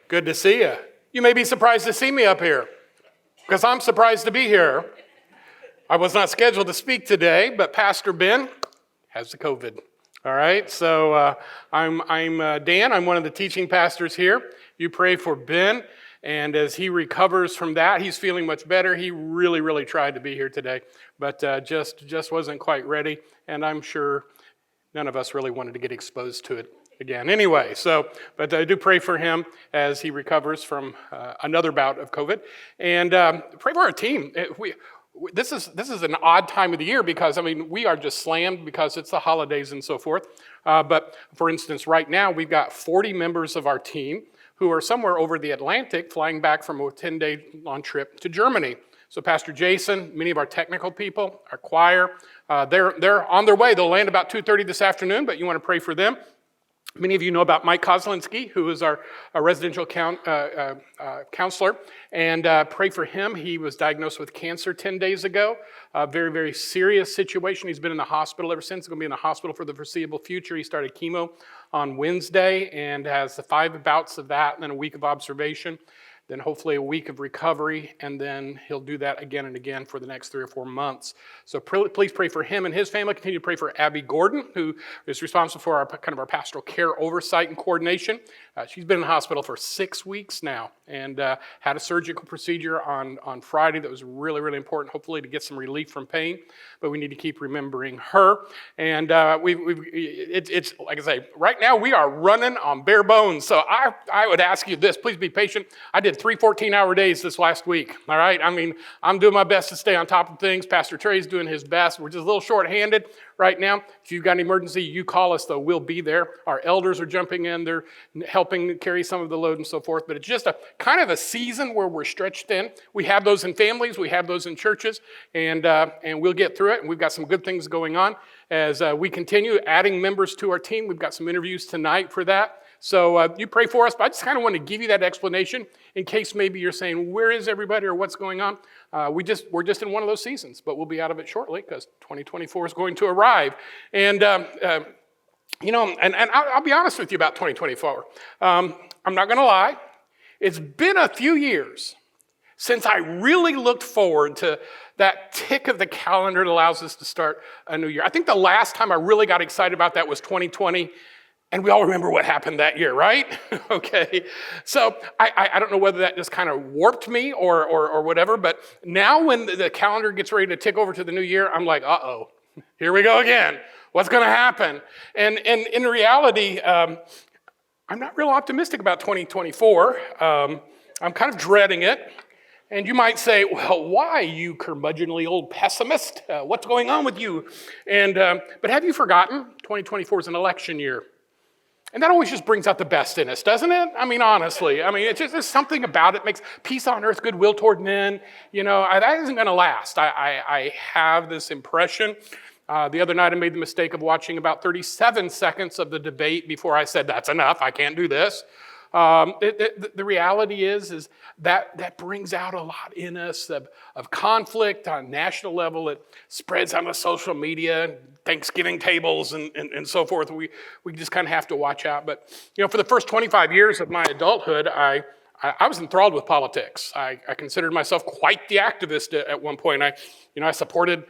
Good to see you. You may be surprised to see me up here, because I'm surprised to be here. I was not scheduled to speak today, but Pastor Ben has the COVID. All right, so I'm Dan. I'm one of the teaching pastors here. You pray for Ben, and as he recovers from that, he's feeling much better. He really tried to be here today, but just wasn't quite ready, and I'm sure none of us really wanted to get exposed to it again. Anyway, but I do pray for him as he recovers from another bout of COVID, and pray for our team. This is an odd time of the year because, we are just slammed because it's the holidays and so forth. But for instance, right now we've got 40 members of our team who are somewhere over the Atlantic flying back from a 10-day long trip to Germany. So Pastor Jason, many of our technical people, our choir, they're on their way. They'll land about 2:30 this afternoon, but you want to pray for them. Many of you know about Mike Kozlinski, who is our residential counselor, and pray for him. He was diagnosed with cancer 10 days ago. A very serious situation. He's been in the hospital ever since. He's going to be in the hospital for the foreseeable future. He started chemo on Wednesday and has 5 bouts of that, and then a week of observation, then hopefully a week of recovery, and then he'll do that again and again for the next 3 or 4 months. So please pray for him and his family. Continue to pray for Abby Gordon, who is responsible for our pastoral care oversight and coordination. She's been in the hospital for 6 weeks now, and had a surgical procedure on Friday that was really important, hopefully to get some relief from pain. But we need to keep remembering her. And it's like I say, right now we are running on bare bones. So I would ask you this: please be patient. I did 3 14-hour days this last week, all right? I'm doing my best to stay on top of things. Pastor Trey's doing his best. We're just a little short-handed right now. If you've got an emergency, you call us, though. We'll be there. Our elders are jumping in. They're helping carry some of the load and so forth. But it's just a kind of a season where we're stretched thin. We have those in families. We have those in churches. And we'll get through it. And we've got some good things going on as we continue adding members to our team. We've got some interviews tonight for that. So you pray for us, but I just kind of want to give you that explanation in case maybe you're saying, where is everybody or what's going on? We're just in one of those seasons, but we'll be out of it shortly because 2024 is going to arrive. And, and I'll be honest with you about 2024. I'm not going to lie. It's been a few years since I really looked forward to that tick of the calendar that allows us to start a new year. I think the last time I really got excited about that was 2020. And we all remember what happened that year, right? Okay. So I don't know whether that just kind of warped me or whatever, but now when the calendar gets ready to tick over to the new year, I'm like, uh-oh, here we go again. What's going to happen? And in reality, I'm not real optimistic about 2024. I'm kind of dreading it. And you might say, well, why, you curmudgeonly old pessimist? What's going on with you? But have you forgotten? 2024 is an election year. And that always just brings out the best in us, doesn't it? Honestly. It's just there's something about it makes peace on earth, goodwill toward men. That isn't going to last. I have this impression. The other night I made the mistake of watching about 37 seconds of the debate before I said, that's enough, I can't do this. The reality is that brings out a lot in us of conflict on a national level. It spreads on the social media, Thanksgiving tables and so forth. We just kind of have to watch out. But, for the first 25 years of my adulthood, I was enthralled with politics. I considered myself quite the activist at one point. I supported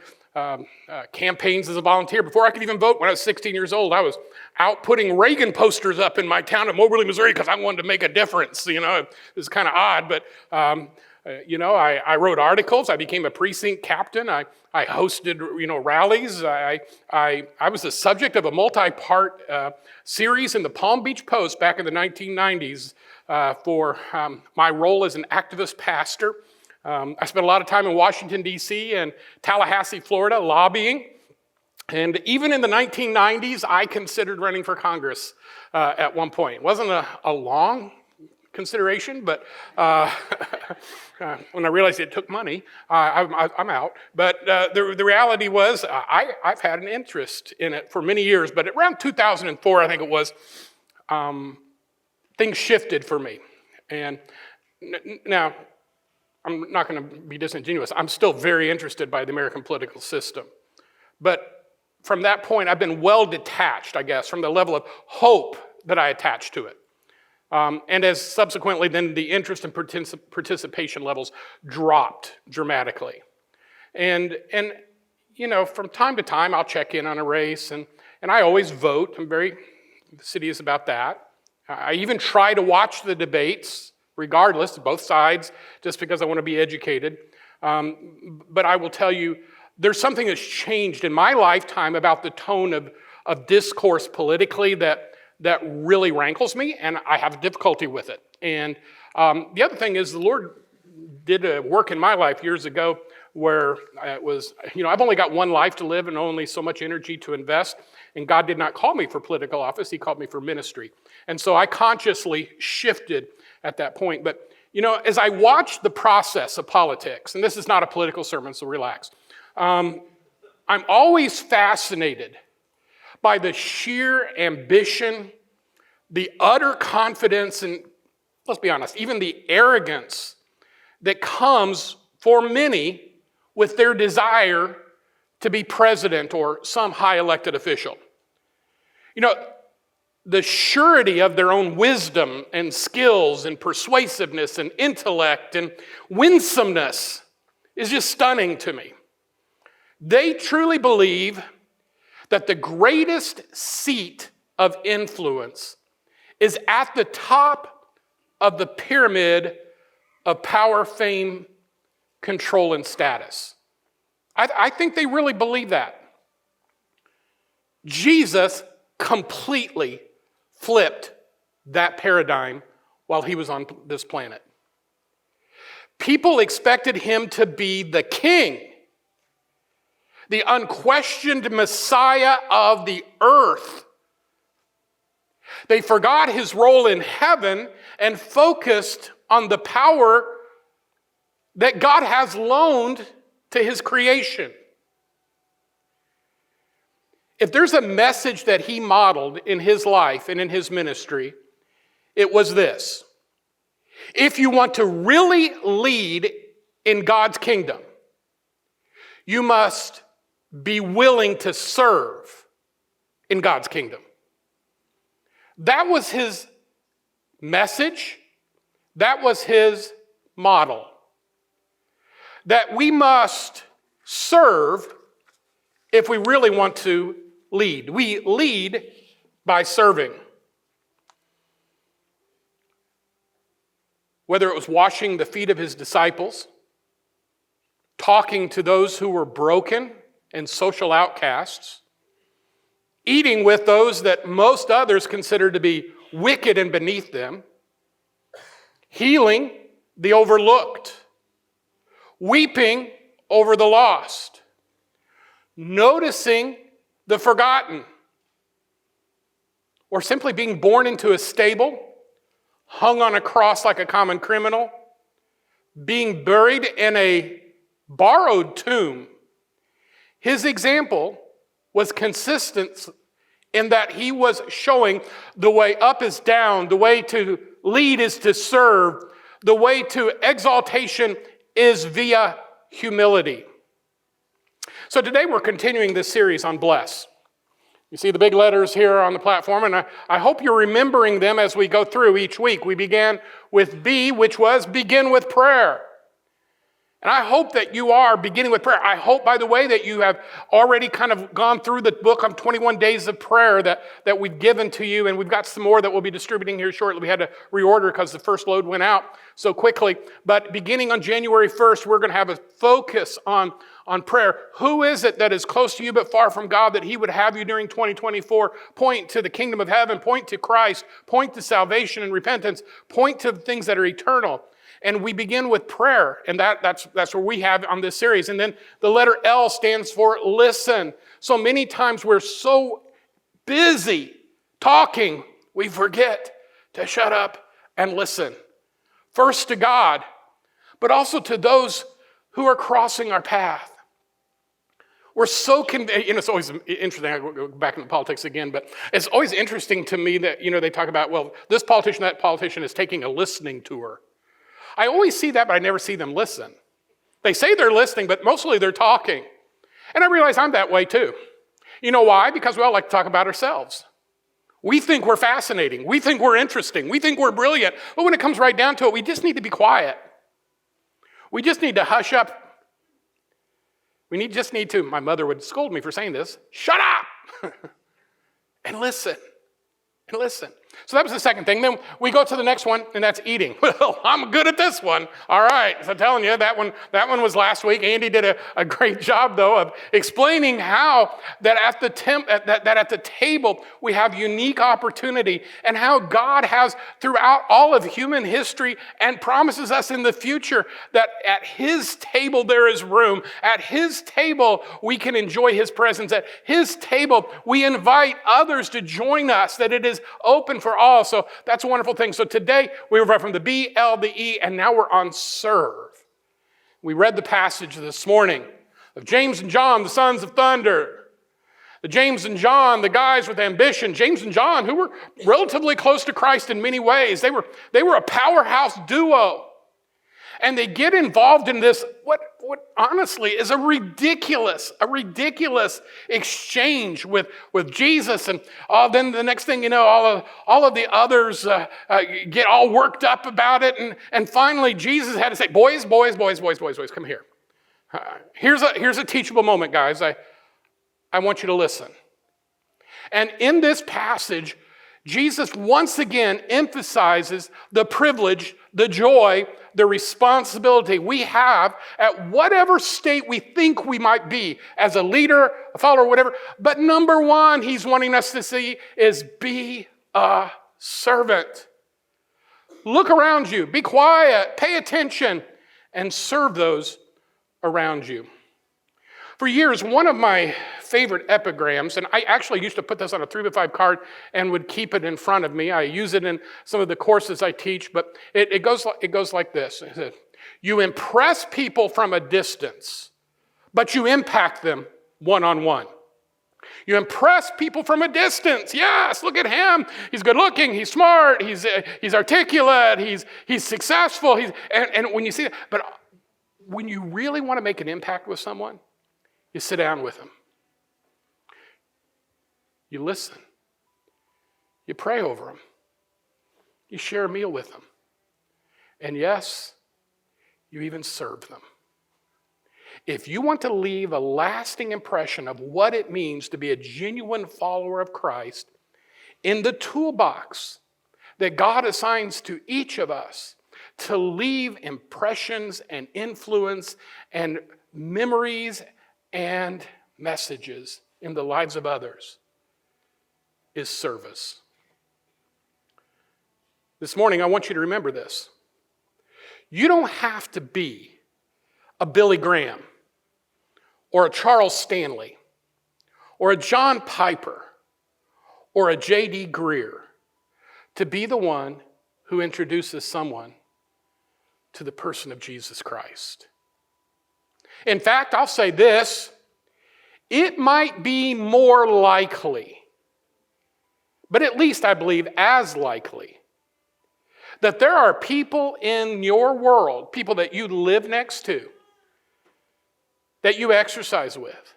campaigns as a volunteer. Before I could even vote, when I was 16 years old, I was out putting Reagan posters up in my town of Moberly, Missouri, because I wanted to make a difference. It was kind of odd, but I wrote articles. I became a precinct captain. I hosted rallies. I was the subject of a multi-part series in the Palm Beach Post back in the 1990s for my role as an activist pastor. I spent a lot of time in Washington, D.C. and Tallahassee, Florida, lobbying. And even in the 1990s, I considered running for Congress at one point. It wasn't a long consideration, but when I realized it took money, I'm out. But the reality was I've had an interest in it for many years. But around 2004, I think it was, things shifted for me. And now, I'm not going to be disingenuous. I'm still very interested by the American political system. But from that point, I've been well detached, I guess, from the level of hope that I attach to it. And as subsequently then the interest and participation levels dropped dramatically. And from time to time I'll check in on a race and I always vote. I'm very fastidious about that. I even try to watch the debates regardless, both sides, just because I want to be educated. But I will tell you, there's something that's changed in my lifetime about the tone of discourse politically that really rankles me, and I have difficulty with it. And the other thing is the Lord did a work in my life years ago where it was, I've only got one life to live and only so much energy to invest, and God did not call me for political office, He called me for ministry. And so I consciously shifted at that point. But, as I watched the process of politics, and this is not a political sermon, so relax, I'm always fascinated by the sheer ambition, the utter confidence, and let's be honest, even the arrogance that comes for many with their desire to be president or some high elected official. The surety of their own wisdom and skills and persuasiveness and intellect and winsomeness is just stunning to me. They truly believe that the greatest seat of influence is at the top of the pyramid of power, fame, control, and status. I think they really believe that. Jesus completely flipped that paradigm while he was on this planet. People expected him to be the king, the unquestioned Messiah of the earth. They forgot his role in heaven and focused on the power that God has loaned to his creation. If there's a message that he modeled in his life and in his ministry, it was this: if you want to really lead in God's kingdom, you must be willing to serve in God's kingdom. That was his message. That was his model. That we must serve if we really want to lead. We lead by serving. Whether it was washing the feet of his disciples, talking to those who were broken and social outcasts, eating with those that most others consider to be wicked and beneath them, healing the overlooked, weeping over the lost, noticing the forgotten, or simply being born into a stable, hung on a cross like a common criminal, being buried in a borrowed tomb. His example was consistent in that he was showing the way up is down, the way to lead is to serve, the way to exaltation is via humility. So today we're continuing this series on bless. You see the big letters here on the platform, and I hope you're remembering them as we go through each week. We began with B, which was begin with prayer. And I hope that you are beginning with prayer. I hope, by the way, that you have already kind of gone through the book of 21 days of prayer that we've given to you, and we've got some more that we'll be distributing here shortly. We had to reorder because the first load went out so quickly. But beginning on January 1st, we're going to have a focus on prayer. Who is it that is close to you but far from God that he would have you during 2024 point to the kingdom of heaven, point to Christ, point to salvation and repentance, point to things that are eternal? And we begin with prayer, and that's what we have on this series. And then the letter L stands for listen. So many times we're so busy talking, we forget to shut up and listen. First to God, but also to those who are crossing our path. We're so it's always interesting. I go back into politics again, but it's always interesting to me that, they talk about, well, this politician, that politician is taking a listening tour. I always see that, but I never see them listen. They say they're listening, but mostly they're talking. And I realize I'm that way too. You know why? Because we all like to talk about ourselves. We think we're fascinating. We think we're interesting. We think we're brilliant. But when it comes right down to it, we just need to be quiet. We just need to hush up. Just need to, my mother would scold me for saying this, shut up and listen. And listen. So that was the second thing. Then we go to the next one, and that's eating. Well, I'm good at this one. All right. So I'm telling you, that one was last week. Andy did a great job, though, of explaining how that at the table we have unique opportunity, and how God has throughout all of human history and promises us in the future that at his table there is room. At his table we can enjoy his presence. At his table we invite others to join us, that it is open for all. So that's a wonderful thing. So today we were from the B, L, the E, and now we're on serve. We read the passage this morning of James and John, the sons of thunder. The James and John, the guys with ambition. James and John, who were relatively close to Christ in many ways. They were a powerhouse duo. And they get involved in this, what honestly is a ridiculous exchange with Jesus. And then the next thing you know, all of the others get all worked up about it. And finally, Jesus had to say, boys, come here. Here's a teachable moment, guys. I want you to listen. And in this passage, Jesus once again emphasizes the privilege, the joy, the responsibility we have at whatever state we think we might be as a leader, a follower, whatever. But number one, he's wanting us to see is be a servant. Look around you, be quiet, pay attention, and serve those around you. For years, one of my favorite epigrams, and I actually used to put this on a 3x5 card and would keep it in front of me. I use it in some of the courses I teach, but it goes like this. It says, you impress people from a distance, but you impact them one-on-one. You impress people from a distance. Yes, look at him. He's good looking. He's smart. He's articulate. He's successful. And when you see that, but when you really want to make an impact with someone, you sit down with them. You listen. You pray over them. You share a meal with them. And yes, you even serve them. If you want to leave a lasting impression of what it means to be a genuine follower of Christ, in the toolbox that God assigns to each of us to leave impressions and influence and memories and messages in the lives of others, is service. This morning, I want you to remember this. You don't have to be a Billy Graham or a Charles Stanley or a John Piper or a J.D. Greer to be the one who introduces someone to the person of Jesus Christ. In fact, I'll say this, it might be more likely, but at least I believe as likely, that there are people in your world, people that you live next to, that you exercise with,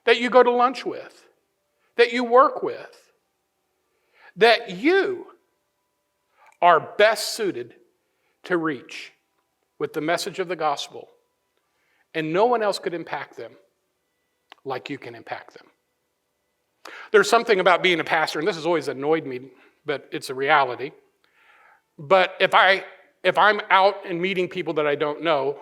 that you go to lunch with, that you work with, that you are best suited to reach with the message of the gospel. And no one else could impact them like you can impact them. There's something about being a pastor, and this has always annoyed me, but it's a reality. But if I'm out and meeting people that I don't know,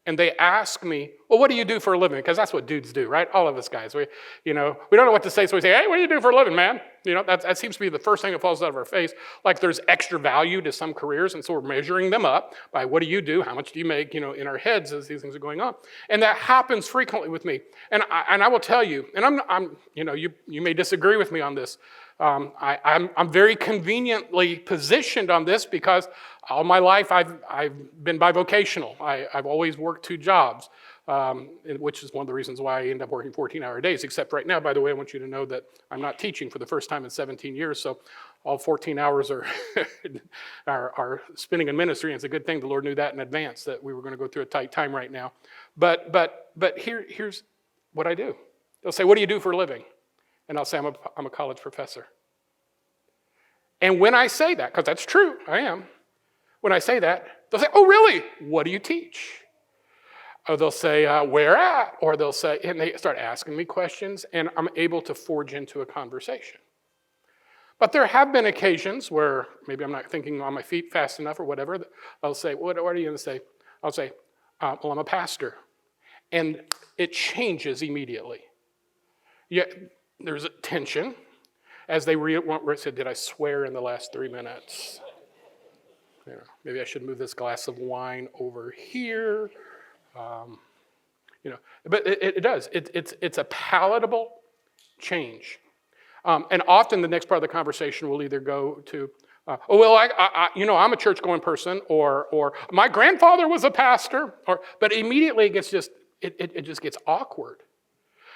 and they ask me, well, what do you do for a living? Because that's what dudes do, right? All of us guys. We don't know what to say, so we say, hey, what do you do for a living, man? That seems to be the first thing that falls out of our face. Like there's extra value to some careers, and so we're measuring them up by what do you do, how much do you make, in our heads as these things are going on. And that happens frequently with me. And I will tell you, and you may disagree with me on this. I'm very conveniently positioned on this because all my life I've been bivocational. I've always worked 2 jobs, which is one of the reasons why I end up working 14-hour days, except right now, by the way, I want you to know that I'm not teaching for the first time in 17 years, so all 14 hours are spending in ministry, and it's a good thing the Lord knew that in advance, that we were going to go through a tight time right now. But here's what I do. They'll say, what do you do for a living? And I'll say, I'm a college professor. And when I say that, because that's true, I am, when I say that, they'll say, oh, really? What do you teach? Or they'll say, where at? Or they'll say, and they start asking me questions, and I'm able to forge into a conversation. But there have been occasions where maybe I'm not thinking on my feet fast enough or whatever. I'll say, what are you going to say? I'll say, well, I'm a pastor. And it changes immediately. Yet there's a tension as they said, did I swear in the last 3 minutes? You know, maybe I should move this glass of wine over here. But it does. It's a palatable change. And often the next part of the conversation will either go to, I'm a church-going person, or my grandfather was a pastor, but immediately it gets it just gets awkward.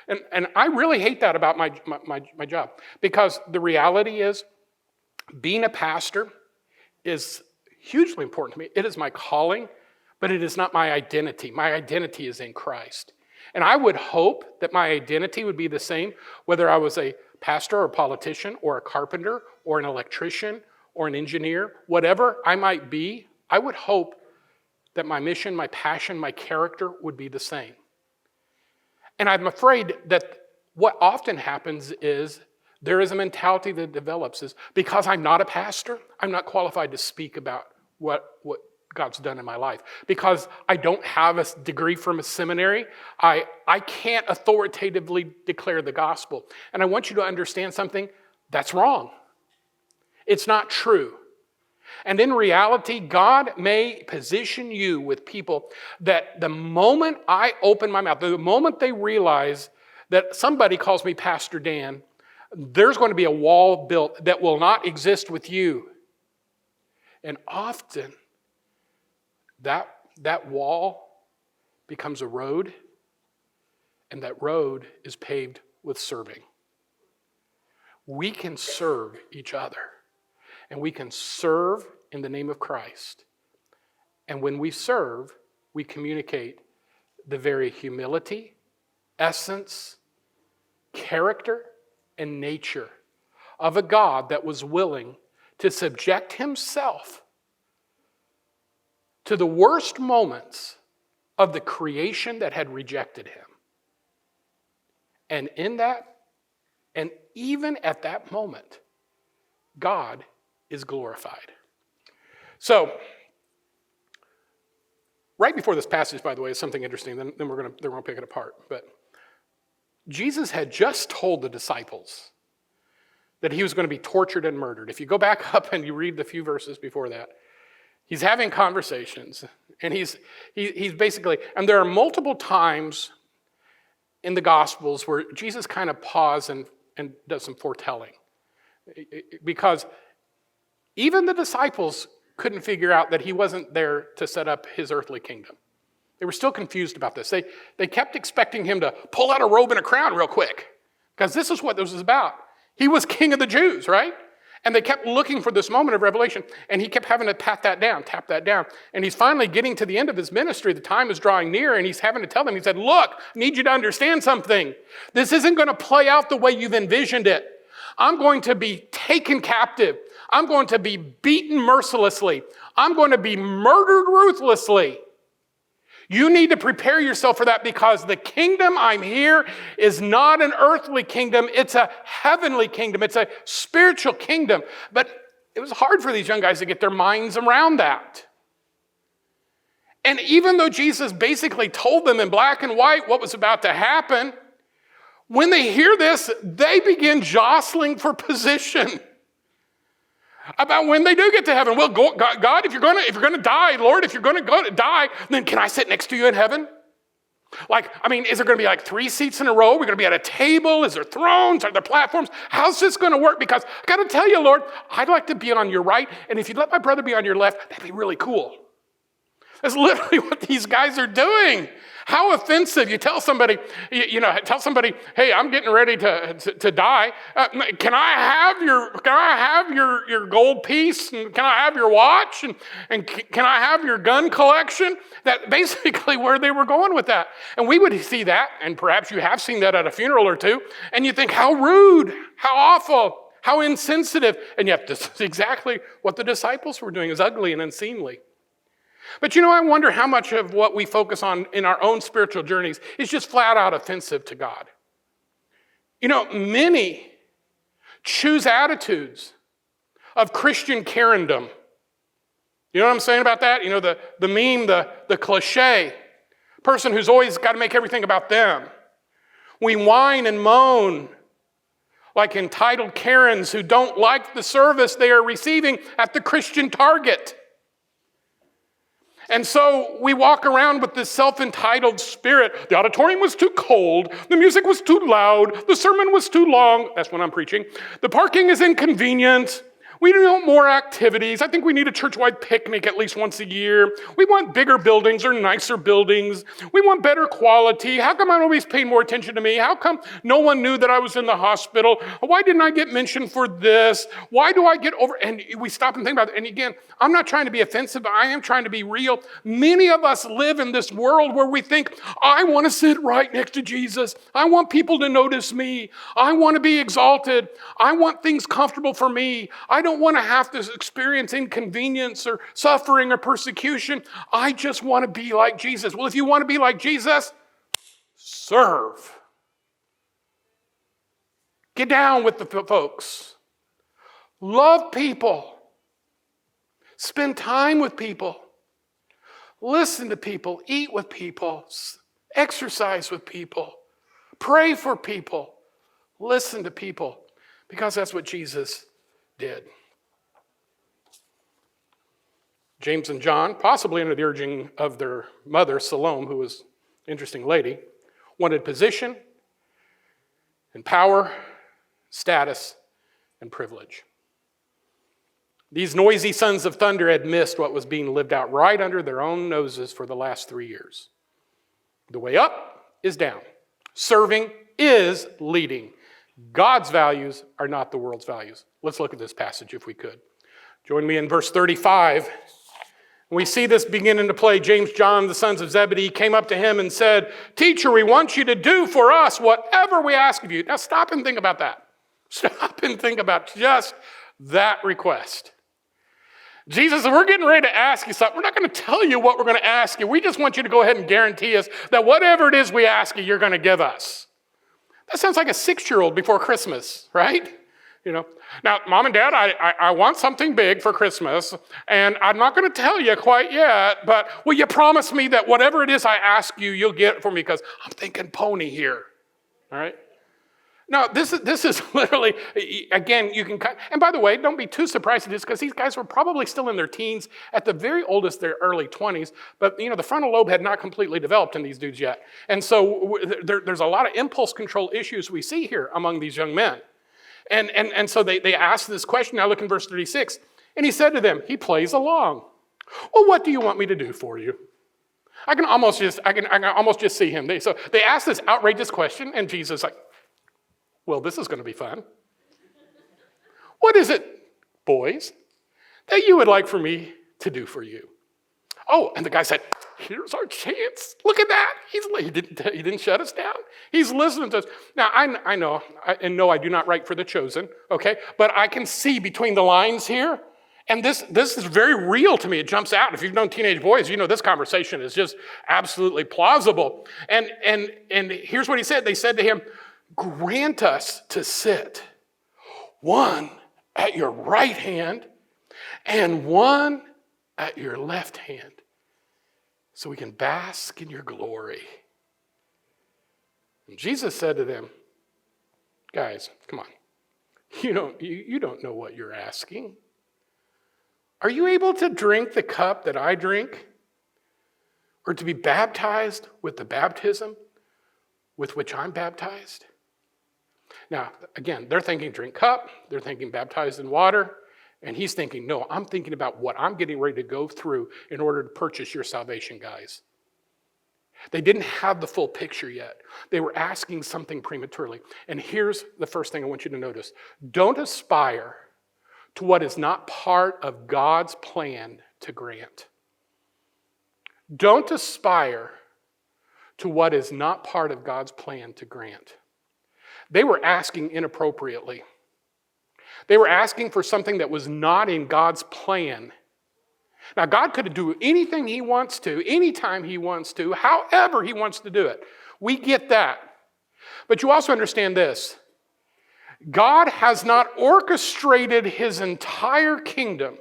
And I really hate that about my job, because the reality is being a pastor is hugely important to me. It is my calling, but it is not my identity. My identity is in Christ. And I would hope that my identity would be the same whether I was a pastor or a politician or a carpenter or an electrician or an engineer, whatever I might be. I would hope that my mission, my passion, my character would be the same. And I'm afraid that what often happens is there is a mentality that develops is because I'm not a pastor, I'm not qualified to speak about what God's done in my life. Because I don't have a degree from a seminary, I can't authoritatively declare the gospel. And I want you to understand something, that's wrong. It's not true. And in reality, God may position you with people that the moment I open my mouth, the moment they realize that somebody calls me Pastor Dan, there's going to be a wall built that will not exist with you. And often, that wall becomes a road, and that road is paved with serving. We can serve each other, and we can serve in the name of Christ. And when we serve, we communicate the very humility, essence, character, and nature of a God that was willing to subject himself to the worst moments of the creation that had rejected him. And in that, and even at that moment, God is glorified. So, right before this passage, by the way, is something interesting. Then we're going to pick it apart. But Jesus had just told the disciples that he was going to be tortured and murdered. If you go back up and you read the few verses before that, he's having conversations, and he's basically, and there are multiple times in the Gospels where Jesus kind of pauses and does some foretelling. Because even the disciples couldn't figure out that he wasn't there to set up his earthly kingdom. They were still confused about this. They kept expecting him to pull out a robe and a crown real quick, because this is what this was about. He was king of the Jews, right? And they kept looking for this moment of revelation, and he kept having to tap that down. And he's finally getting to the end of his ministry. The time is drawing near, and he's having to tell them, he said, look, I need you to understand something. This isn't going to play out the way you've envisioned it. I'm going to be taken captive. I'm going to be beaten mercilessly. I'm going to be murdered ruthlessly. You need to prepare yourself for that, because the kingdom I'm here is not an earthly kingdom. It's a heavenly kingdom. It's a spiritual kingdom. But it was hard for these young guys to get their minds around that. And even though Jesus basically told them in black and white what was about to happen, when they hear this, they begin jostling for position about when they do get to heaven. Well, God, if you're going to die, Lord, if you're going to die, then can I sit next to you in heaven? Is there going to be 3 seats in a row? We're going to be at a table? Is there thrones? Are there platforms? How's this going to work? Because I got to tell you, Lord, I'd like to be on your right, and if you'd let my brother be on your left, that'd be really cool. That's literally what these guys are doing. How offensive. You tell somebody, hey, I'm getting ready to die. Can I have your gold piece? And can I have your watch? And can I have your gun collection? That basically where they were going with that. And we would see that, and perhaps you have seen that at a funeral or two, and you think, how rude, how awful, How insensitive. And yet this is exactly what the disciples were doing, is ugly and unseemly. But I wonder how much of what we focus on in our own spiritual journeys is just flat out offensive to God. Many choose attitudes of Christian Karendom. You know what I'm saying about that? The meme, the cliche, person who's always got to make everything about them. We whine and moan like entitled Karens who don't like the service they are receiving at the Christian Target. And so we walk around with this self-entitled spirit. The auditorium was too cold. The music was too loud. The sermon was too long. That's when I'm preaching. The parking is inconvenient. We want more activities. I think we need a church-wide picnic at least once a year. We want bigger buildings or nicer buildings. We want better quality. How come I'm always paying more attention to me? How come no one knew that I was in the hospital? Why didn't I get mentioned for this? Why do I get over? And we stop and think about it. And again, I'm not trying to be offensive, but I am trying to be real. Many of us live in this world where we think, I want to sit right next to Jesus. I want people to notice me. I want to be exalted. I want things comfortable for me. I don't want to have to experience inconvenience or suffering or persecution. I just want to be like Jesus. Well, if you want to be like Jesus, serve. Get down with the folks. Love people. Spend time with people. Listen to people. Eat with people. Exercise with people. Pray for people. Listen to people. Because that's what Jesus did. James and John, possibly under the urging of their mother, Salome, who was an interesting lady, wanted position and power, status, and privilege. These noisy sons of thunder had missed what was being lived out right under their own noses for the last 3 years. The way up is down. Serving is leading. God's values are not the world's values. Let's look at this passage if we could. Join me in verse 35. We see this beginning to play. James, John, the sons of Zebedee, came up to him and said, Teacher, we want you to do for us whatever we ask of you. Now stop and think about that. Stop and think about just that request. Jesus, we're getting ready to ask you something. We're not going to tell you what we're going to ask you. We just want you to go ahead and guarantee us that whatever it is we ask you, you're going to give us. That sounds like a 6-year-old before Christmas, right? Now, Mom and Dad, I want something big for Christmas, and I'm not going to tell you quite yet, but will you promise me that whatever it is I ask you, you'll get it for me, because I'm thinking pony here, all right? No, this is literally, again, you can, and by the way, don't be too surprised at this, because these guys were probably still in their teens, at the very oldest, their early 20s, but the frontal lobe had not completely developed in these dudes yet. And so there's a lot of impulse control issues we see here among these young men. And so they asked this question. Now look in verse 36. And he said to them, he plays along. Well, what do you want me to do for you? I can almost just see him. So they asked this outrageous question, and Jesus is like, well, this is going to be fun. What is it, boys, that you would like for me to do for you? Oh, and the guy said, here's our chance. Look at that. He didn't shut us down. He's listening to us. Now, I know, I do not write for The Chosen, okay? But I can see between the lines here, and this is very real to me. It jumps out. If you've known teenage boys, this conversation is just absolutely plausible. And here's what he said. They said to him, grant us to sit, one at your right hand and one at your left hand, so we can bask in your glory. And Jesus said to them, guys, come on. You don't know what you're asking. Are you able to drink the cup that I drink? Or to be baptized with the baptism with which I'm baptized? Now, again, they're thinking drink cup. They're thinking baptized in water. And he's thinking, no, I'm thinking about what I'm getting ready to go through in order to purchase your salvation, guys. They didn't have the full picture yet. They were asking something prematurely. And here's the first thing I want you to notice. Don't aspire to what is not part of God's plan to grant. Don't aspire to what is not part of God's plan to grant. They were asking inappropriately. They were asking for something that was not in God's plan. Now, God could do anything he wants to, anytime he wants to, however he wants to do it. We get that. But you also understand this. God has not orchestrated his entire kingdom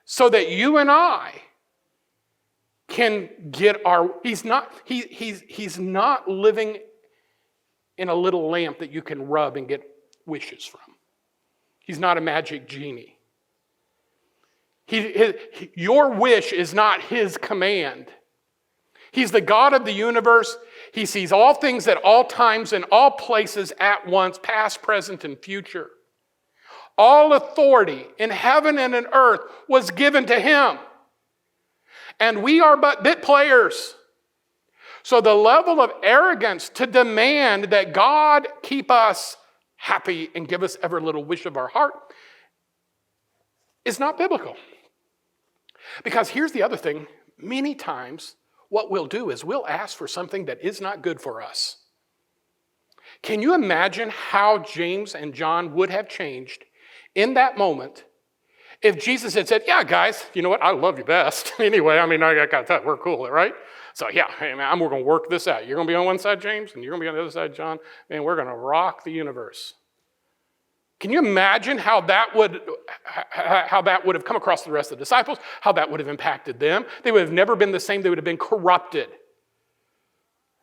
so that you and I can get our, he's not living in a little lamp that you can rub and get wishes from. He's not a magic genie. Your wish is not his command. He's the God of the universe. He sees all things at all times and all places at once, past, present, and future. All authority in heaven and in earth was given to him. And we are but bit players. So the level of arrogance to demand that God keep us happy and give us every little wish of our heart is not biblical. Because here's the other thing. Many times, what we'll do is we'll ask for something that is not good for us. Can you imagine how James and John would have changed in that moment if Jesus had said, yeah, guys, you know what? I love you best. Anyway, I got to tell you, we're cool, right? So yeah, hey, man, we're going to work this out. You're going to be on one side, James, and you're going to be on the other side, John, and we're going to rock the universe. Can you imagine how that would have come across the rest of the disciples, how that would have impacted them? They would have never been the same. They would have been corrupted.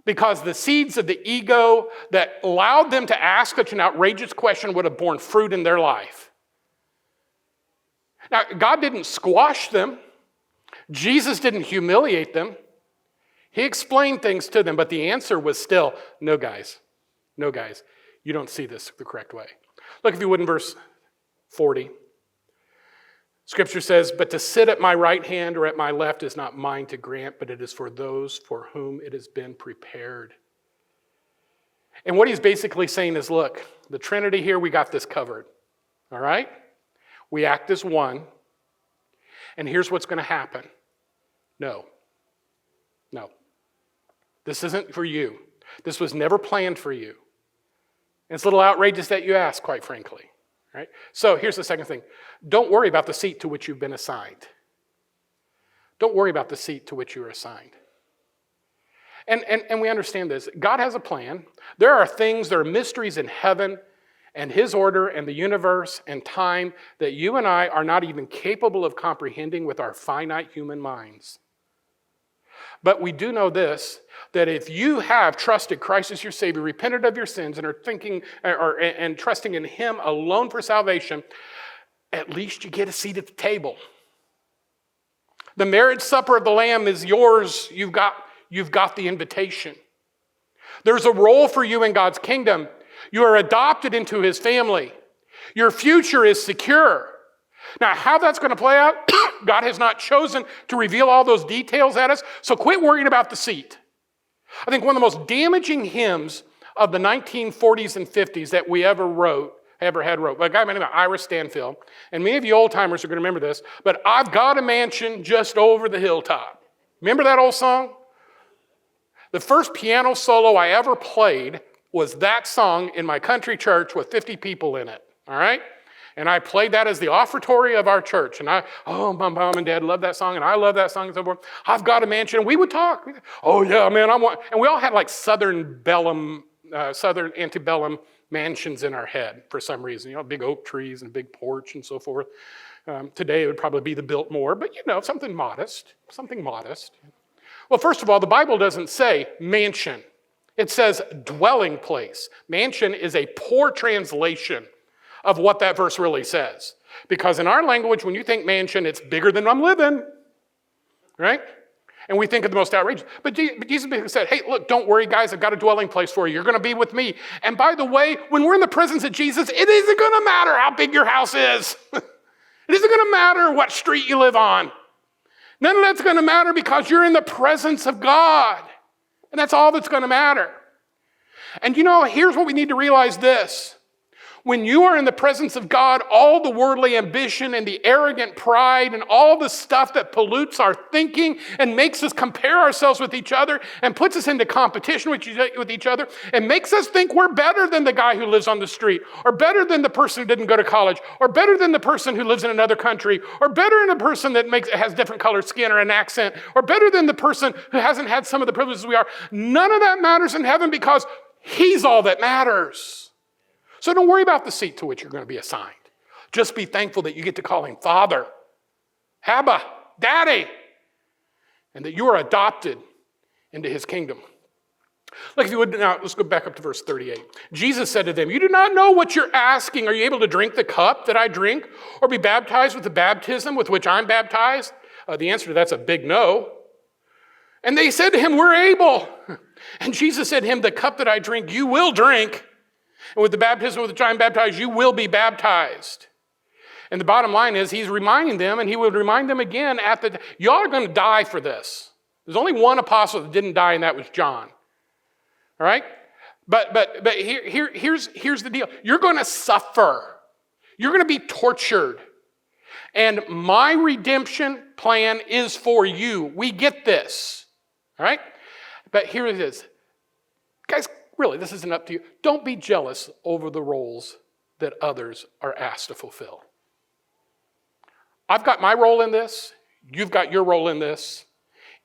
Because the seeds of the ego that allowed them to ask such an outrageous question would have borne fruit in their life. Now, God didn't squash them. Jesus didn't humiliate them. He explained things to them, but the answer was still, no, guys, you don't see this the correct way. Look, if you would, in verse 40. Scripture says, but to sit at my right hand or at my left is not mine to grant, but it is for those for whom it has been prepared. And what he's basically saying is, look, the Trinity here, we got this covered. All right? We act as one. And here's what's going to happen. No. This isn't for you. This was never planned for you. And it's a little outrageous that you ask, quite frankly. Right? So here's the second thing. Don't worry about the seat to which you've been assigned. Don't worry about the seat to which you are assigned. And we understand this. God has a plan. There are mysteries in heaven and his order and the universe and time that you and I are not even capable of comprehending with our finite human minds. But we do know this, that if you have trusted Christ as your Savior, repented of your sins, and are thinking and trusting in him alone for salvation, at least you get a seat at the table. The marriage supper of the Lamb is yours. You've got the invitation. There's a role for you in God's kingdom. You are adopted into his family. Your future is secure. Now, how that's going to play out, God has not chosen to reveal all those details at us, so quit worrying about the seat. I think one of the most damaging hymns of the 1940s and 50s that we ever had wrote, by a guy named Ira Stanfield, and many of you old-timers are going to remember this, but I've got a mansion just over the hilltop. Remember that old song? The first piano solo I ever played was that song in my country church with 50 people in it, all right? And I played that as the offertory of our church. And my mom and dad love that song, and I love that song and so forth. I've got a mansion. And we would talk. Oh, yeah, man, and we all had like Southern antebellum mansions in our head for some reason. Big oak trees and big porch and so forth. Today it would probably be the Biltmore, but something modest. Well, first of all, the Bible doesn't say mansion. It says dwelling place. Mansion is a poor translation of what that verse really says. Because in our language, when you think mansion, it's bigger than I'm living, right? And we think of the most outrageous. But Jesus said, hey, look, don't worry, guys, I've got a dwelling place for you. You're going to be with me. And by the way, when we're in the presence of Jesus, it isn't going to matter how big your house is. It isn't going to matter what street you live on. None of that's going to matter because you're in the presence of God. And that's all that's going to matter. And here's what we need to realize this. When you are in the presence of God, all the worldly ambition and the arrogant pride and all the stuff that pollutes our thinking and makes us compare ourselves with each other and puts us into competition with each other and makes us think we're better than the guy who lives on the street, or better than the person who didn't go to college, or better than the person who lives in another country, or better than the person that has different colored skin or an accent, or better than the person who hasn't had some of the privileges we are. None of that matters in heaven because he's all that matters. So don't worry about the seat to which you're going to be assigned. Just be thankful that you get to call him Father, Abba, Daddy, and that you are adopted into his kingdom. Look, if you would, now let's go back up to verse 38. Jesus said to them, you do not know what you're asking. Are you able to drink the cup that I drink, or be baptized with the baptism with which I'm baptized? The answer to that's a big no. And they said to him, we're able. And Jesus said to him, the cup that I drink, you will drink. And with the baptism with which I am baptized, you will be baptized. And the bottom line is, he's reminding them, and he would remind them again y'all are going to die for this. There's only one apostle that didn't die, and that was John. All right? But here's the deal. You're going to suffer. You're going to be tortured. And my redemption plan is for you. We get this. All right? But here it is. Guys, really, this isn't up to you. Don't be jealous over the roles that others are asked to fulfill. I've got my role in this. You've got your role in this.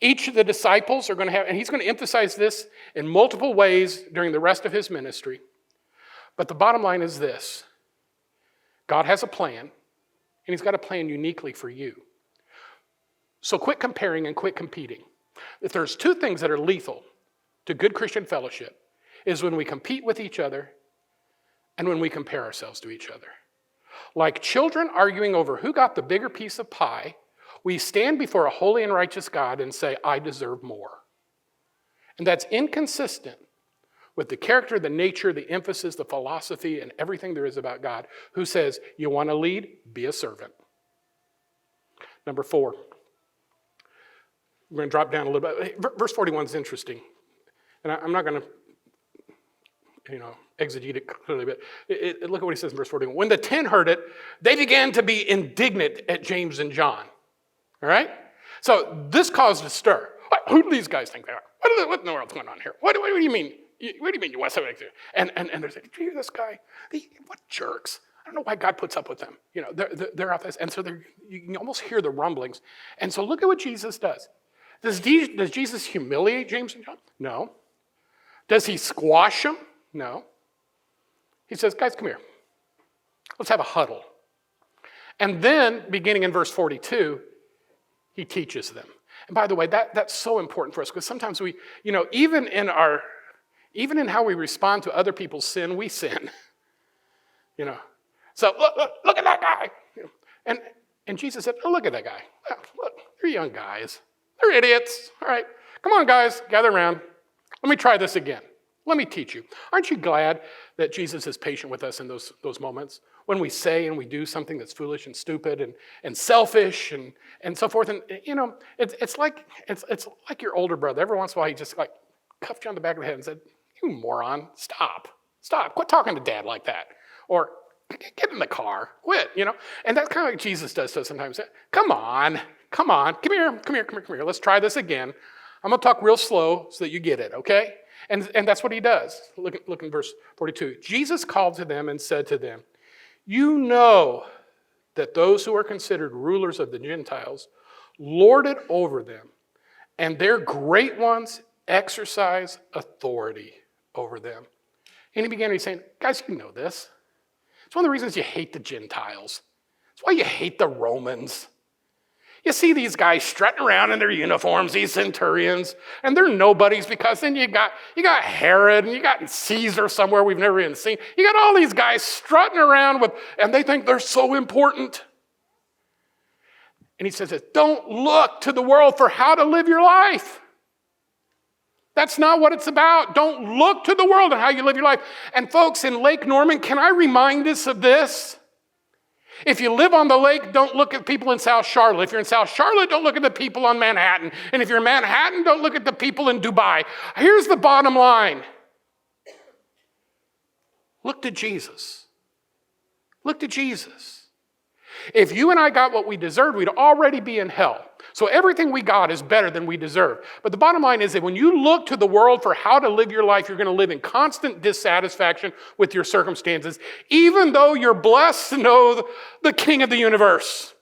Each of the disciples are going to have, and he's going to emphasize this in multiple ways during the rest of his ministry. But the bottom line is this. God has a plan, and he's got a plan uniquely for you. So quit comparing and quit competing. If there's two things that are lethal to good Christian fellowship, is when we compete with each other and when we compare ourselves to each other. Like children arguing over who got the bigger piece of pie, we stand before a holy and righteous God and say, I deserve more. And that's inconsistent with the character, the nature, the emphasis, the philosophy, and everything there is about God, who says, you want to lead? Be a servant. Number 4. We're going to drop down a little bit. Verse 41 is interesting. And I'm not going to exegete it clearly, but look at what he says in verse 41. When the 10 heard it, they began to be indignant at James and John. All right? So this caused a stir. Who do these guys think they are? What in the world's going on here? What do you mean? What do you mean you want something to do? And they're saying, gee, this guy, what jerks. I don't know why God puts up with them. They're out there. And so you can almost hear the rumblings. And so look at what Jesus does. Does Jesus humiliate James and John? No. Does he squash them? No. He says, guys, come here. Let's have a huddle. And then, beginning in verse 42, he teaches them. And by the way, that's so important for us, because sometimes we, even in how we respond to other people's sin, we sin. So look at that guy. And Jesus said, oh, look at that guy. Look, they're young guys. They're idiots. All right, come on, guys, gather around. Let me try this again. Let me teach you. Aren't you glad that Jesus is patient with us in those moments when we say and we do something that's foolish and stupid and selfish and so forth? And it's like your older brother. Every once in a while, he just cuffed you on the back of the head and said, "You moron! Stop! Quit talking to Dad like that." Or get in the car. Quit. And that's kind of like Jesus does to us sometimes. Come on, come here. Let's try this again. I'm going to talk real slow so that you get it, okay? And that's what he does. Look in verse 42. Jesus called to them and said to them, you know that those who are considered rulers of the Gentiles lord it over them, and their great ones exercise authority over them. And he began saying, guys, you know this. It's one of the reasons you hate the Gentiles. It's why you hate the Romans. You see these guys strutting around in their uniforms, these centurions, and they're nobodies, because then you got Herod and you got Caesar somewhere we've never even seen. You got all these guys strutting around and they think they're so important. And he says, don't look to the world for how to live your life. That's not what it's about. Don't look to the world and how you live your life. And folks, in Lake Norman, can I remind us of this? If you live on the lake, don't look at people in South Charlotte. If you're in South Charlotte, don't look at the people on Manhattan. And if you're in Manhattan, don't look at the people in Dubai. Here's the bottom line. Look to Jesus. Look to Jesus. If you and I got what we deserved, we'd already be in hell. So everything we got is better than we deserve. But the bottom line is that when you look to the world for how to live your life, you're going to live in constant dissatisfaction with your circumstances, even though you're blessed to know the King of the universe,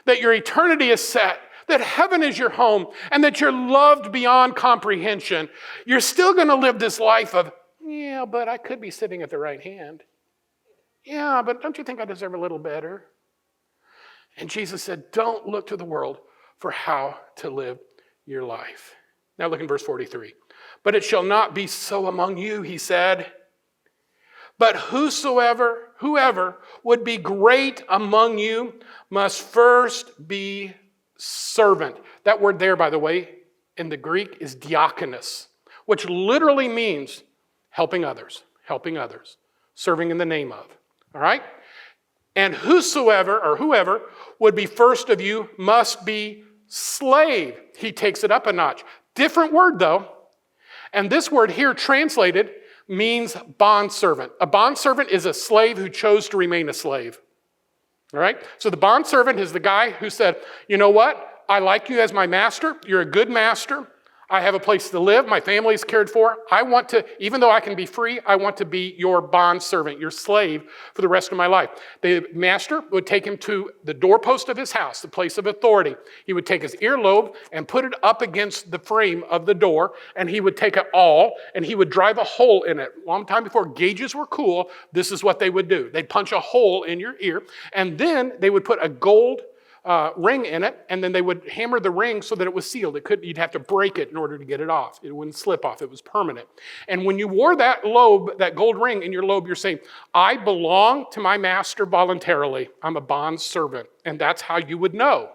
that your eternity is set, that heaven is your home, and that you're loved beyond comprehension. You're still going to live this life of, yeah, but I could be sitting at the right hand. Yeah, but don't you think I deserve a little better? And Jesus said, don't look to the world for how to live your life. Now look in verse 43. But it shall not be so among you, he said. But whoever would be great among you must first be servant. That word there, by the way, in the Greek is diakonos, which literally means helping others, serving in the name of. All right? And whoever would be first of you must be slave. He takes it up a notch. Different word though. And this word here translated means bondservant. A bondservant is a slave who chose to remain a slave. All right? So the bondservant is the guy who said, you know what? I like you as my master. You're a good master. I have a place to live. My family is cared for. I want to, even though I can be free, I want to be your bondservant, your slave for the rest of my life. The master would take him to the doorpost of his house, the place of authority. He would take his earlobe and put it up against the frame of the door, and he would take it all, and he would drive a hole in it. Long time before gauges were cool, this is what they would do. They'd punch a hole in your ear, and then they would put a gold ring in it, and then they would hammer the ring so that it was sealed. You'd have to break it in order to get it off. It wouldn't slip off. It was permanent. And when you wore that gold ring in your lobe, you're saying, I belong to my master voluntarily. I'm a bond servant. And that's how you would know.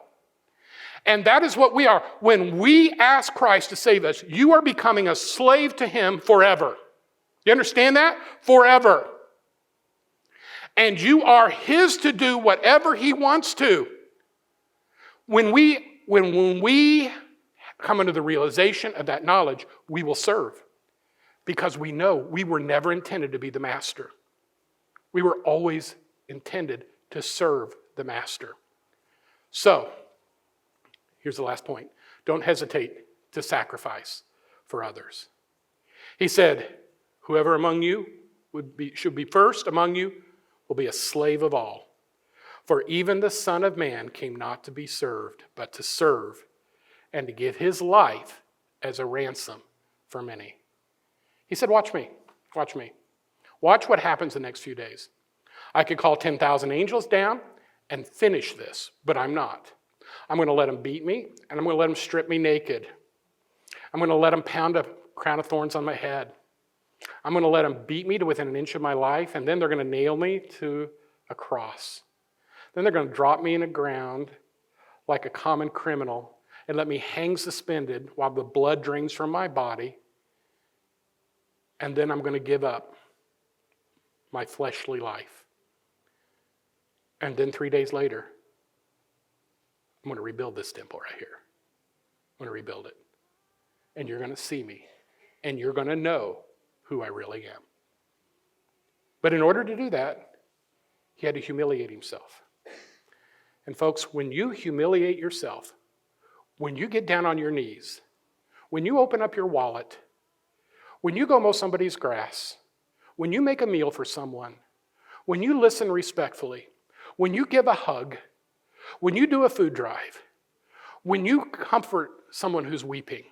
And that is what we are. When we ask Christ to save us, you are becoming a slave to him forever. You understand that? Forever. And you are his to do whatever he wants to. When we come into the realization of that knowledge, we will serve because we know we were never intended to be the master. We were always intended to serve the master. So, here's the last point. Don't hesitate to sacrifice for others. He said, whoever among you should be first among you will be a slave of all. For even the Son of Man came not to be served, but to serve, and to give his life as a ransom for many. He said, watch me. Watch what happens the next few days. I could call 10,000 angels down and finish this, but I'm not. I'm going to let them beat me, and I'm going to let them strip me naked. I'm going to let them pound a crown of thorns on my head. I'm going to let them beat me to within an inch of my life, and then they're going to nail me to a cross. Then they're going to drop me in the ground like a common criminal and let me hang suspended while the blood drains from my body. And then I'm going to give up my fleshly life. And then 3 days later, I'm going to rebuild this temple right here. I'm going to rebuild it. And you're going to see me. And you're going to know who I really am. But in order to do that, he had to humiliate himself. And folks, when you humiliate yourself, when you get down on your knees, when you open up your wallet, when you go mow somebody's grass, when you make a meal for someone, when you listen respectfully, when you give a hug, when you do a food drive, when you comfort someone who's weeping,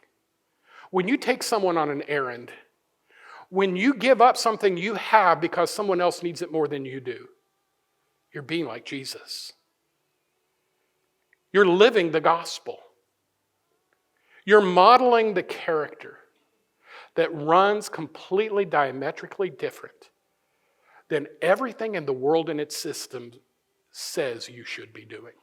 when you take someone on an errand, when you give up something you have because someone else needs it more than you do, you're being like Jesus. You're living the gospel. You're modeling the character that runs completely diametrically different than everything in the world and its system says you should be doing.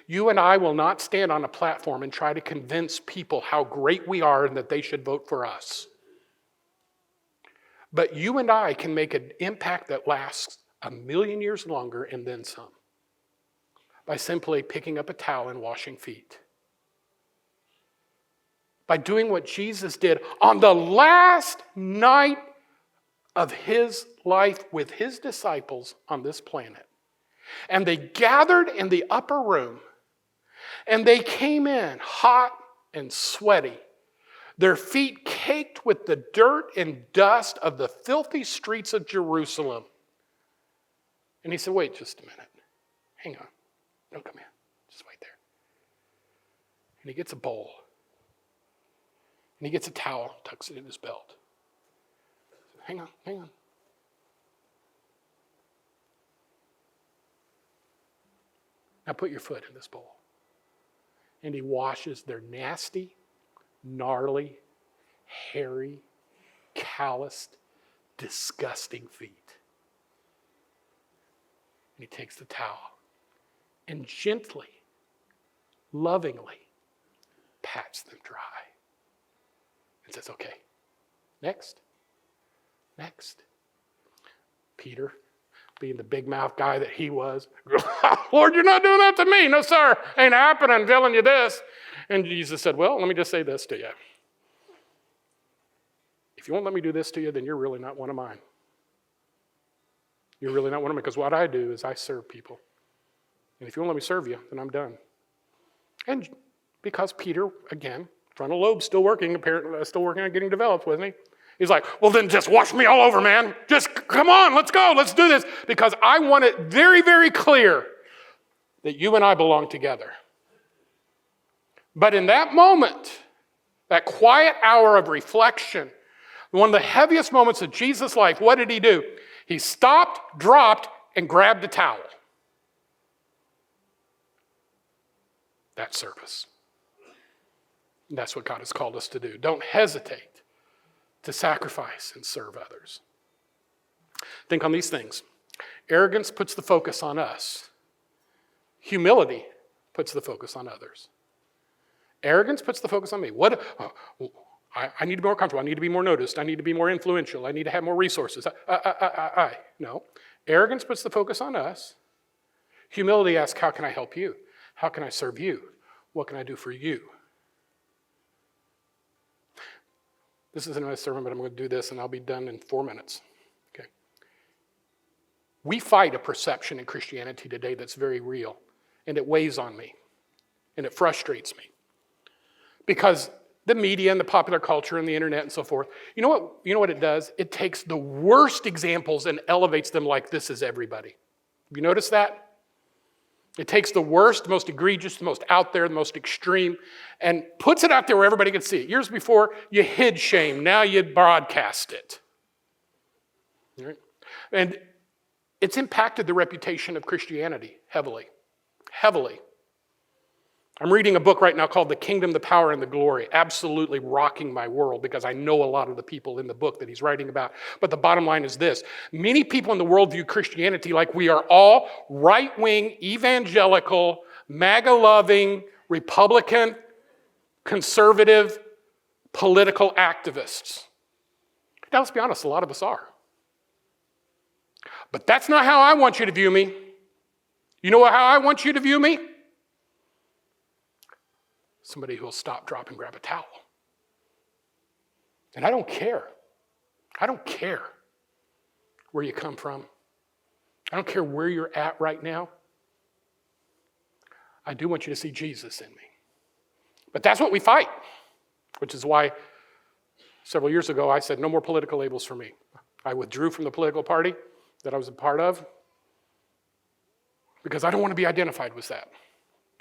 You and I will not stand on a platform and try to convince people how great we are and that they should vote for us. But you and I can make an impact that lasts 1,000,000 years longer and then some by simply picking up a towel and washing feet. By doing what Jesus did on the last night of his life with his disciples on this planet. And they gathered in the upper room, and they came in hot and sweaty, their feet caked with the dirt and dust of the filthy streets of Jerusalem. And he said, wait just a minute. Hang on. Don't come in. Just wait there. And he gets a bowl. And he gets a towel, tucks it in his belt. Hang on, hang on. Now put your foot in this bowl. And he washes their nasty, gnarly, hairy, calloused, disgusting feet. And he takes the towel and gently, lovingly pats them dry and says, okay, next. Peter, being the big mouth guy that he was, Lord, you're not doing that to me. No, sir, ain't happening. I'm telling you this. And Jesus said, well, let me just say this to you. If you won't let me do this to you, then you're really not one of mine. You're really not one of mine, because what I do is I serve people. And if you won't let me serve you, then I'm done. And because Peter, again, frontal lobe still working, apparently still working on getting developed, wasn't he? He's like, well, then just wash me all over, man. Just come on, let's go, let's do this. Because I want it very, very clear that you and I belong together. But in that moment, that quiet hour of reflection, one of the heaviest moments of Jesus' life, what did he do? He stopped, dropped, and grabbed a towel. That's service. And that's what God has called us to do. Don't hesitate to sacrifice and serve others. Think on these things. Arrogance puts the focus on us. Humility puts the focus on others. Arrogance puts the focus on me. I need to be more comfortable. I need to be more noticed. I need to be more influential. I need to have more resources. No. Arrogance puts the focus on us. Humility asks, how can I help you? How can I serve you? What can I do for you? This isn't a sermon, but I'm going to do this and I'll be done in 4 minutes. Okay. We fight a perception in Christianity today that's very real, and it weighs on me, and it frustrates me. Because the media and the popular culture and the internet and so forth, you know what it does? It takes the worst examples and elevates them like this is everybody. Have you noticed that? It takes the worst, the most egregious, the most out there, the most extreme, and puts it out there where everybody can see it. Years before, you hid shame. Now you broadcast it. Right? And it's impacted the reputation of Christianity heavily. Heavily. I'm reading a book right now called The Kingdom, the Power, and the Glory, absolutely rocking my world because I know a lot of the people in the book that he's writing about. But the bottom line is this. Many people in the world view Christianity like we are all right-wing, evangelical, MAGA-loving, Republican, conservative, political activists. Now, let's be honest, a lot of us are. But that's not how I want you to view me. You know how I want you to view me? Somebody who will stop, drop, and grab a towel. And I don't care. I don't care where you come from. I don't care where you're at right now. I do want you to see Jesus in me. But that's what we fight, which is why several years ago I said, no more political labels for me. I withdrew from the political party that I was a part of because I don't want to be identified with that.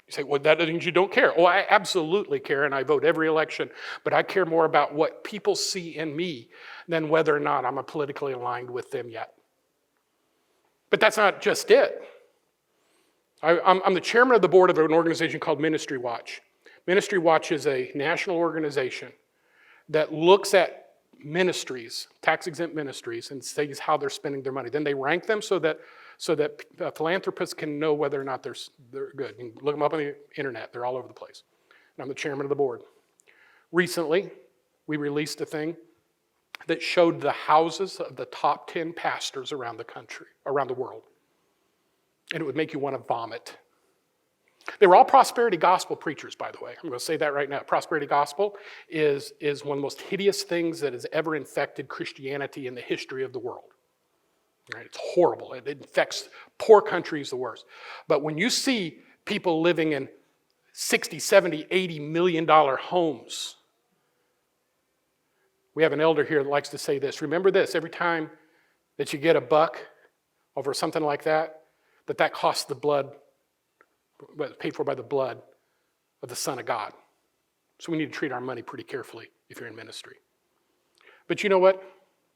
You say, well, that means you don't care. Oh, I absolutely care, and I vote every election, but I care more about what people see in me than whether or not I'm politically aligned with them yet. But that's not just it. I'm the chairman of the board of an organization called Ministry Watch. Ministry Watch is a national organization that looks at ministries, tax-exempt ministries, and says how they're spending their money. Then they rank them so that philanthropists can know whether or not they're good. You can look them up on the internet. They're all over the place. And I'm the chairman of the board. Recently, we released a thing that showed the houses of the top 10 pastors around the country, around the world. And it would make you want to vomit. They were all prosperity gospel preachers, by the way. I'm going to say that right now. Prosperity gospel is one of the most hideous things that has ever infected Christianity in the history of the world. Right? It's horrible. It infects poor countries the worst. But when you see people living in 60, 70, $80 million homes, we have an elder here that likes to say this. Remember this, every time that you get a buck over something like that, that costs the blood, paid for by the blood of the Son of God. So we need to treat our money pretty carefully if you're in ministry. But you know what?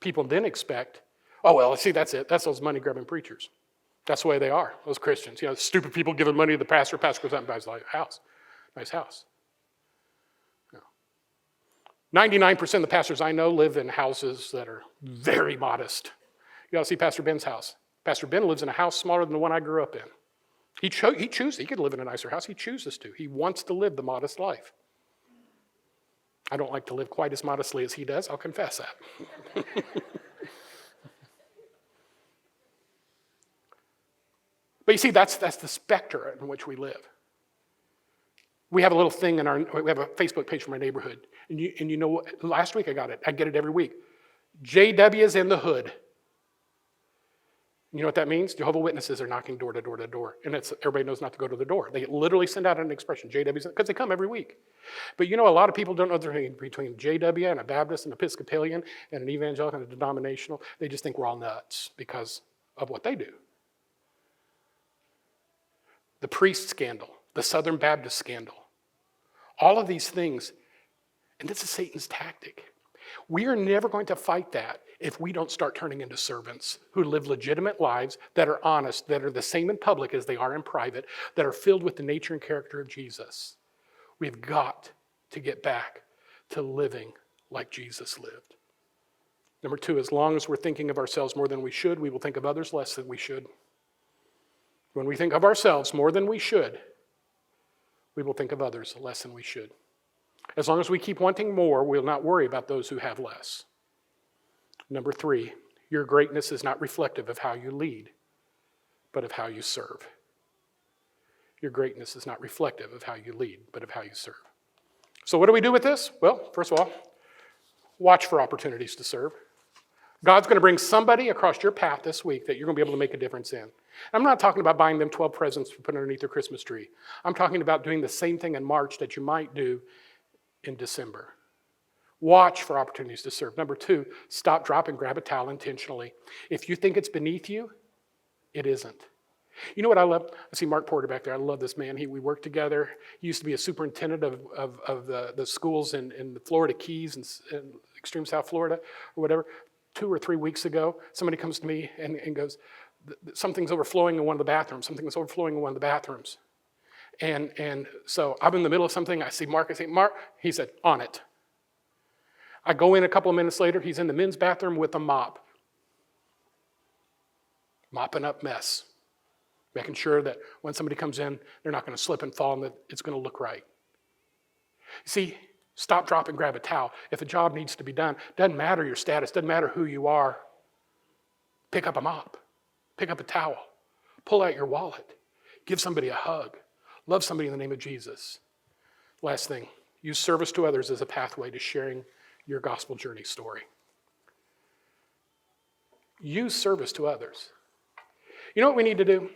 People then expect, oh, well, see, that's it. That's those money-grubbing preachers. That's the way they are, those Christians. You know, stupid people giving money to the pastor. Pastor goes out and buys a house. Nice house. No. 99% of the pastors I know live in houses that are very modest. You ought to see Pastor Ben's house. Pastor Ben lives in a house smaller than the one I grew up in. He chooses. He could live in a nicer house. He chooses to. He wants to live the modest life. I don't like to live quite as modestly as he does. I'll confess that. But you see, that's the specter in which we live. We have a little thing we have a Facebook page for my neighborhood. And you know what? Last week I got it. I get it every week. JW's in the hood. You know what that means? Jehovah's Witnesses are knocking door to door to door. And everybody knows not to go to the door. They literally send out an expression, JW's, because they come every week. But you know, a lot of people don't know the difference between JW and a Baptist and Episcopalian and an evangelical and a denominational. They just think we're all nuts because of what they do. The priest scandal, the Southern Baptist scandal, all of these things, and this is Satan's tactic. We are never going to fight that if we don't start turning into servants who live legitimate lives that are honest, that are the same in public as they are in private, that are filled with the nature and character of Jesus. We've got to get back to living like Jesus lived. Number two, as long as we're thinking of ourselves more than we should, we will think of others less than we should. When we think of ourselves more than we should, we will think of others less than we should. As long as we keep wanting more, we'll not worry about those who have less. Number three, your greatness is not reflective of how you lead, but of how you serve. Your greatness is not reflective of how you lead, but of how you serve. So what do we do with this? Well, first of all, watch for opportunities to serve. God's going to bring somebody across your path this week that you're going to be able to make a difference in. I'm not talking about buying them 12 presents to put underneath their Christmas tree. I'm talking about doing the same thing in March that you might do in December. Watch for opportunities to serve. Number two, stop, drop, and grab a towel intentionally. If you think it's beneath you, it isn't. You know what I love? I see Mark Porter back there. I love this man. We worked together. He used to be a superintendent of the schools in the Florida Keys and extreme South Florida or whatever. 2 or 3 weeks ago, somebody comes to me and goes, something's overflowing in one of the bathrooms. Something's overflowing in one of the bathrooms. And so I'm in the middle of something. I see Mark. I say, Mark. He said, on it. I go in a couple of minutes later. He's in the men's bathroom with a mop. Mopping up mess. Making sure that when somebody comes in, they're not going to slip and fall and that it's going to look right. See, stop, drop, and grab a towel. If a job needs to be done, doesn't matter your status, doesn't matter who you are. Pick up a mop. Pick up a towel. Pull out your wallet. Give somebody a hug. Love somebody in the name of Jesus. Last thing, use service to others as a pathway to sharing your gospel journey story. Use service to others. You know what we need to do?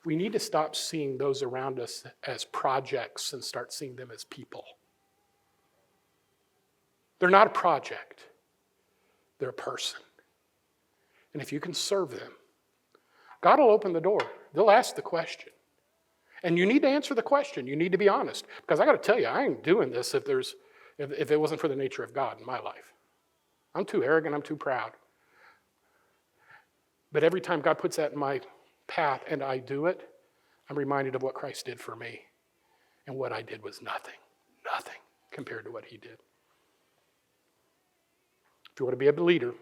We need to stop seeing those around us as projects and start seeing them as people. They're not a project. They're a person. And if you can serve them, God will open the door. They'll ask the question. And you need to answer the question. You need to be honest. Because I got to tell you, I ain't doing this if it wasn't for the nature of God in my life. I'm too arrogant. I'm too proud. But every time God puts that in my path and I do it, I'm reminded of what Christ did for me. And what I did was nothing compared to what he did. If you want to be a leader,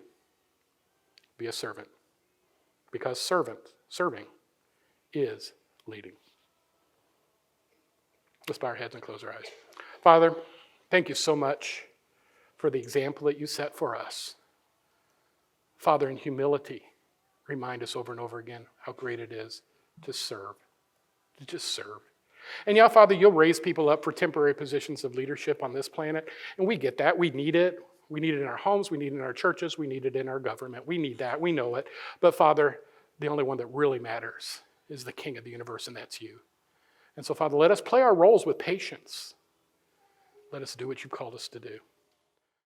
be a servant. Because serving is leading. Let's bow our heads and close our eyes. Father, thank you so much for the example that you set for us. Father, in humility, remind us over and over again how great it is to serve to just serve. And yeah, Father, you'll raise people up for temporary positions of leadership on this planet, and we get that. We need it. We need it in our homes. We need it in our churches. We need it in our government. We need that. We know it. But Father, the only one that really matters is the King of the universe, and that's you. And so, Father, let us play our roles with patience. Let us do what you called us to do.